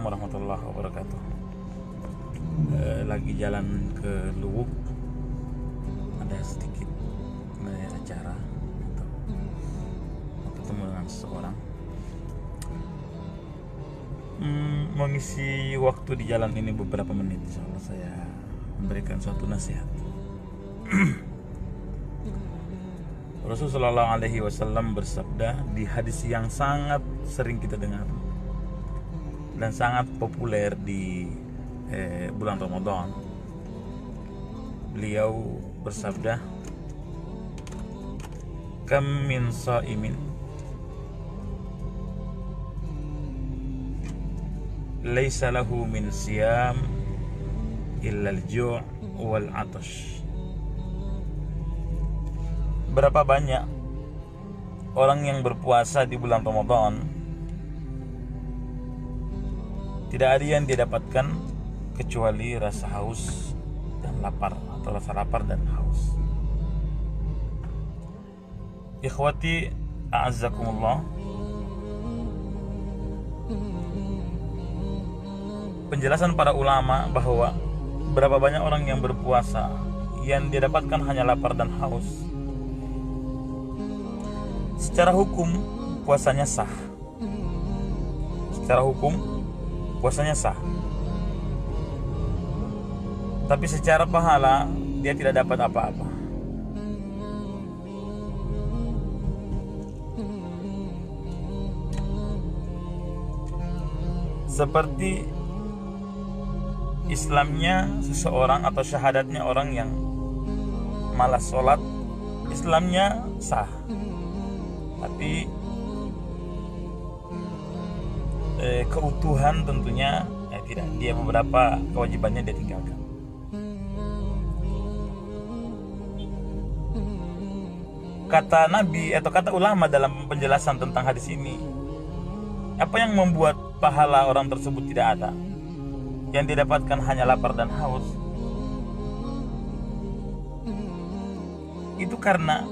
warahmatullahi wabarakatuh. Lagi jalan ke Luwuk, ada sedikit acara untuk ketemu dengan seseorang. Mengisi waktu di jalan ini beberapa menit, insyaallah saya memberikan suatu nasihat. Rasulullah SAW bersabda di hadis yang sangat sering kita dengar dan sangat populer di bulan Ramadan. Beliau bersabda, "Kam min sha'imin laisa lahu min siyam illa al-ju' wal 'atash." Berapa banyak orang yang berpuasa di bulan Ramadan, tidak ada yang dia dapatkan kecuali rasa haus dan lapar, atau rasa lapar dan haus. Ikhwati a'azzakumullah, penjelasan para ulama bahwa berapa banyak orang yang berpuasa yang dia dapatkan hanya lapar dan haus, secara hukum puasanya sah. Secara hukum puasanya sah. Tapi secara pahala dia tidak dapat apa-apa. Seperti Islamnya seseorang atau syahadatnya orang yang malas sholat, Islamnya sah. Tapi keutuhan tentunya tidak. Dia beberapa kewajibannya dia tinggalkan. Kata Nabi atau kata ulama dalam penjelasan tentang hadis ini, apa yang membuat pahala orang tersebut tidak ada, yang didapatkan hanya lapar dan haus? Itu karena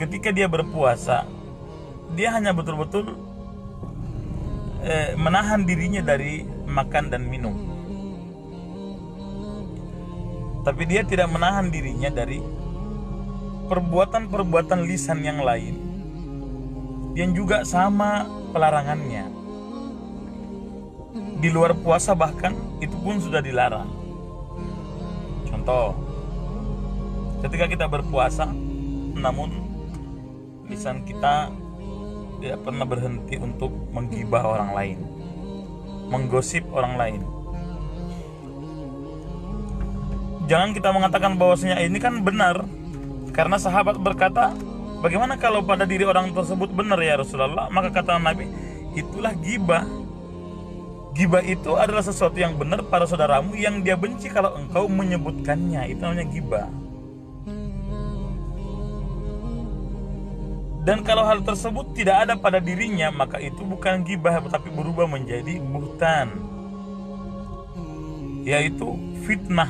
ketika dia berpuasa, dia hanya betul-betul menahan dirinya dari makan dan minum. Tapi dia tidak menahan dirinya dari perbuatan-perbuatan lisan yang lain yang juga sama pelarangannya. Di luar puasa bahkan itu pun sudah dilarang. Contoh, ketika kita berpuasa namun lisan kita tidak pernah berhenti untuk menggibah orang lain, menggosip orang lain. Jangan kita mengatakan bahwasanya ini kan benar, karena sahabat berkata, bagaimana kalau pada diri orang tersebut benar ya Rasulullah? Maka kata Nabi, itulah gibah. Gibah itu adalah sesuatu yang benar pada saudaramu yang dia benci kalau engkau menyebutkannya. Itu namanya gibah. Dan kalau hal tersebut tidak ada pada dirinya, maka itu bukan gibah, tapi berubah menjadi buhtan, yaitu fitnah.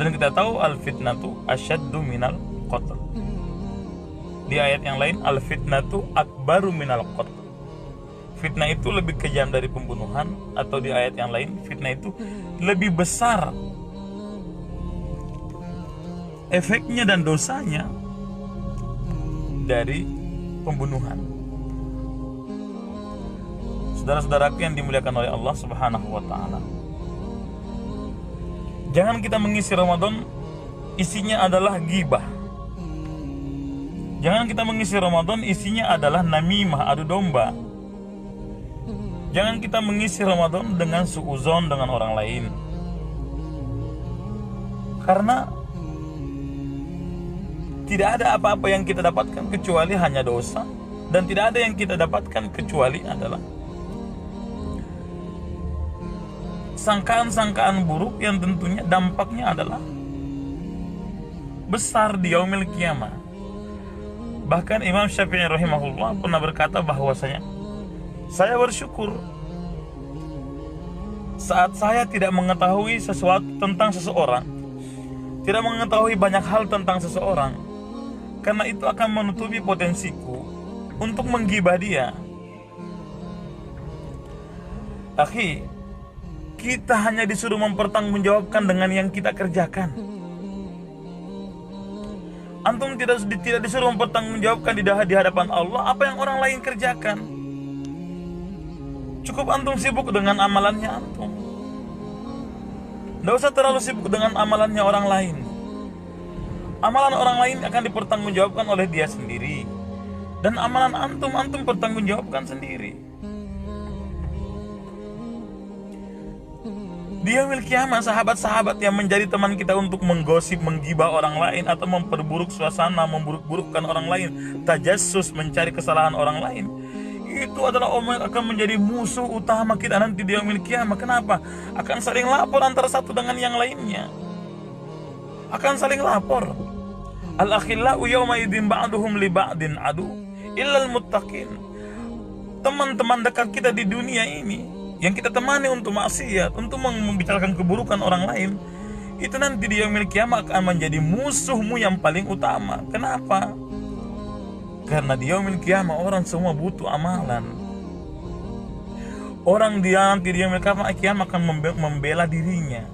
Dan kita tahu al-fitnatu asyaddu minal qatl. Di ayat yang lain, al-fitnatu akbaru minal qatl. Fitnah itu lebih kejam dari pembunuhan. Atau di ayat yang lain, fitnah itu lebih besar efeknya dan dosanya dari pembunuhan. Saudara-saudaraku yang dimuliakan oleh Allah Subhanahu wa taala, jangan kita mengisi Ramadan isinya adalah gibah. Jangan kita mengisi Ramadan isinya adalah namimah, adu domba. Jangan kita mengisi Ramadan dengan suuzon dengan orang lain. Karena tidak ada apa-apa yang kita dapatkan kecuali hanya dosa, dan tidak ada yang kita dapatkan kecuali adalah sangkaan-sangkaan buruk yang tentunya dampaknya adalah besar di yaumil qiyamah. Bahkan Imam Syafi'i rahimahullah pernah berkata bahwasanya, saya bersyukur saat saya tidak mengetahui sesuatu tentang seseorang, tidak mengetahui banyak hal tentang seseorang, karena itu akan menutupi potensiku untuk menggibah dia. Akhi, kita hanya disuruh mempertanggungjawabkan dengan yang kita kerjakan. Antum tidak disuruh mempertanggungjawabkan di hadapan Allah apa yang orang lain kerjakan. Cukup antum sibuk dengan amalannya antum. Tidak usah terlalu sibuk dengan amalannya orang lain. Amalan orang lain akan dipertanggungjawabkan oleh dia sendiri. Dan amalan antum pertanggungjawabkan sendiri. Di yaumil kiamat, sahabat-sahabat yang menjadi teman kita untuk menggosip, menggibah orang lain atau memperburuk suasana, memburuk-burukkan orang lain, tajassus, mencari kesalahan orang lain, itu adalah orang yang akan menjadi musuh utama kita nanti di yaumil kiamat. Kenapa? Akan saling lapor antara satu dengan yang lainnya. Akan saling lapor. Al-akhillau yawma idzin ba'duhum li ba'din adu illal muttaqin. Teman-teman dekat kita di dunia ini yang kita temani untuk maksiat, untuk membicarakan keburukan orang lain, itu nanti di yaumil kiamat akan menjadi musuhmu yang paling utama. Kenapa? Karena di yaumil kiamat orang semua butuh amalan. Orang nanti di yaumil kiamat akan membela dirinya.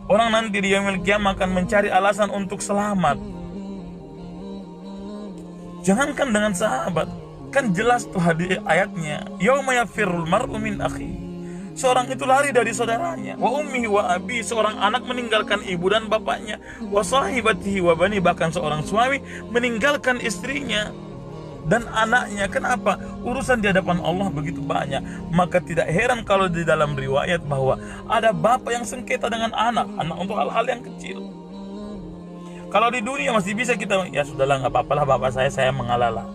Orang nanti di yaumil kiamat akan mencari alasan untuk selamat. Jangankan dengan sahabat, kan jelas tuh ayatnya, yauma yafirrul mar'u min akhi. Seorang itu lari dari saudaranya. Wa ummihi wa abi, seorang anak meninggalkan ibu dan bapaknya. Wa sahibatihi wa bani, bahkan seorang suami meninggalkan istrinya dan anaknya. Kenapa? Urusan di hadapan Allah begitu banyak. Maka tidak heran kalau di dalam riwayat bahwa ada bapak yang sengketa dengan anak untuk hal-hal yang kecil. Kalau di dunia masih bisa kita, ya sudahlah, nggak apa-apalah bapak saya mengalah.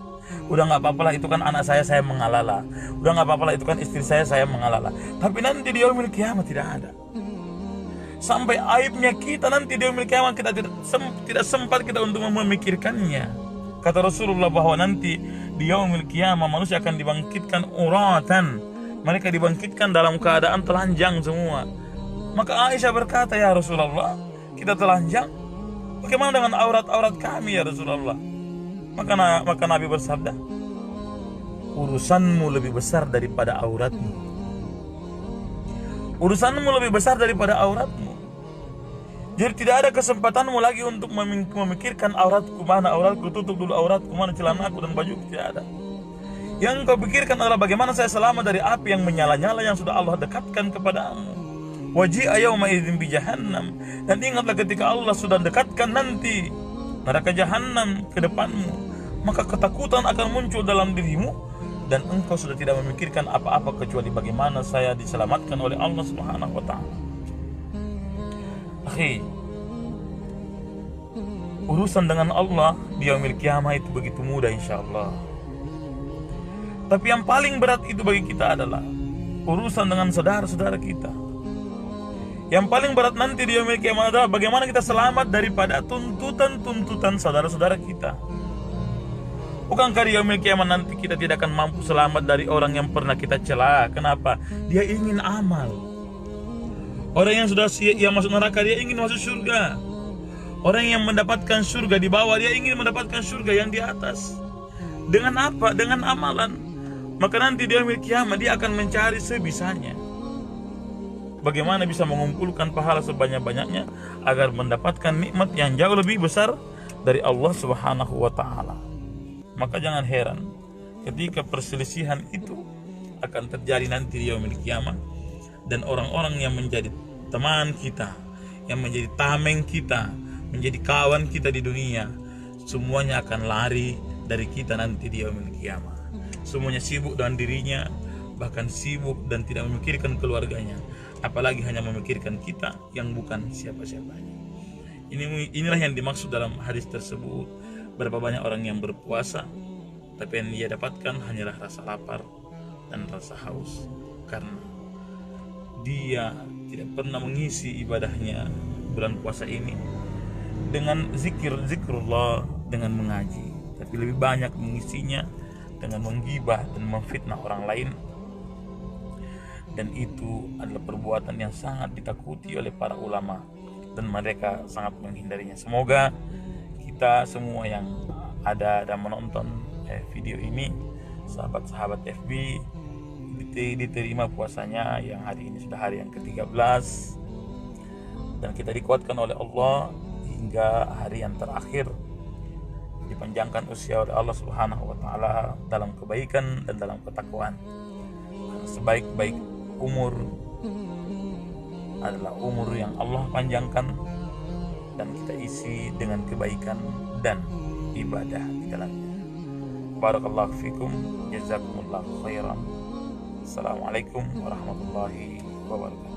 Udah nggak apa-apalah itu kan anak saya mengalah. Udah nggak apa-apalah itu kan istri saya mengalah. Tapi nanti di yaumil kiamat tidak ada. Sampai aibnya kita nanti di yaumil kiamat kita tidak sempat kita untuk memikirkannya. Kata Rasulullah bahwa nanti di yaumil kiamat manusia akan dibangkitkan uratan. Mereka dibangkitkan dalam keadaan telanjang semua. Maka Aisyah berkata, ya Rasulullah, kita telanjang, bagaimana dengan aurat-aurat kami ya Rasulullah? Maka Nabi bersabda, urusanmu lebih besar daripada auratmu. Urusanmu lebih besar daripada auratmu. Jadi tidak ada kesempatanmu lagi untuk memikirkan auratku, mana auratku, tutup dulu auratku, mana celanaku dan bajuku, tidak ada. Yang kau pikirkan adalah bagaimana saya selamat dari api yang menyala-nyala yang sudah Allah dekatkan kepadamu. Waji'a yawma idzin bi jahannam. Dan ingatlah ketika Allah sudah dekatkan nanti neraka jahanam ke depanmu, maka ketakutan akan muncul dalam dirimu dan engkau sudah tidak memikirkan apa-apa kecuali bagaimana saya diselamatkan oleh Allah Subhanahu wa taala. Akhi, urusan dengan Allah di yaumil kiamah itu begitu mudah insyaallah. Tapi yang paling berat itu bagi kita adalah urusan dengan saudara-saudara kita. Yang paling berat nanti di yaumil kiamat adalah bagaimana kita selamat daripada tuntutan saudara-saudara kita. Bukankah di yaumil kiamat nanti kita tidak akan mampu selamat dari orang yang pernah kita cela? Kenapa? Dia ingin amal. Orang yang sudah yang masuk neraka, dia ingin masuk surga. Orang yang mendapatkan surga di bawah, dia ingin mendapatkan surga yang di atas. Dengan apa? Dengan amalan. Maka nanti di yaumil kiamat dia akan mencari sebisanya bagaimana bisa mengumpulkan pahala sebanyak-banyaknya agar mendapatkan nikmat yang jauh lebih besar dari Allah Subhanahu wa taala. Maka jangan heran ketika perselisihan itu akan terjadi nanti di yaumil kiamat, dan orang-orang yang menjadi teman kita, yang menjadi tameng kita, menjadi kawan kita di dunia, semuanya akan lari dari kita nanti di yaumil kiamat. Semuanya sibuk dengan dirinya, bahkan sibuk dan tidak memikirkan keluarganya, apalagi hanya memikirkan kita yang bukan siapa-siapanya. Inilah yang dimaksud dalam hadis tersebut. Berapa banyak orang yang berpuasa, tapi yang dia dapatkan hanyalah rasa lapar dan rasa haus, karena dia tidak pernah mengisi ibadahnya bulan puasa ini dengan zikrullah, dengan mengaji, tapi lebih banyak mengisinya dengan menggibah dan memfitnah orang lain. Dan itu adalah perbuatan yang sangat ditakuti oleh para ulama, dan mereka sangat menghindarinya. Semoga kita semua yang ada dan menonton video ini, sahabat-sahabat FB, diterima puasanya yang hari ini sudah hari yang ke-13, dan kita dikuatkan oleh Allah hingga hari yang terakhir, dipanjangkan usia oleh Allah Subhanahu wa taala dalam kebaikan dan dalam ketakwaan. Sebaik-baik umur adalah umur yang Allah panjangkan dan kita isi dengan kebaikan dan ibadah di dalamnya. Barakallahu fikum, jazakumullahu khairan. Assalamualaikum warahmatullahi wabarakatuh.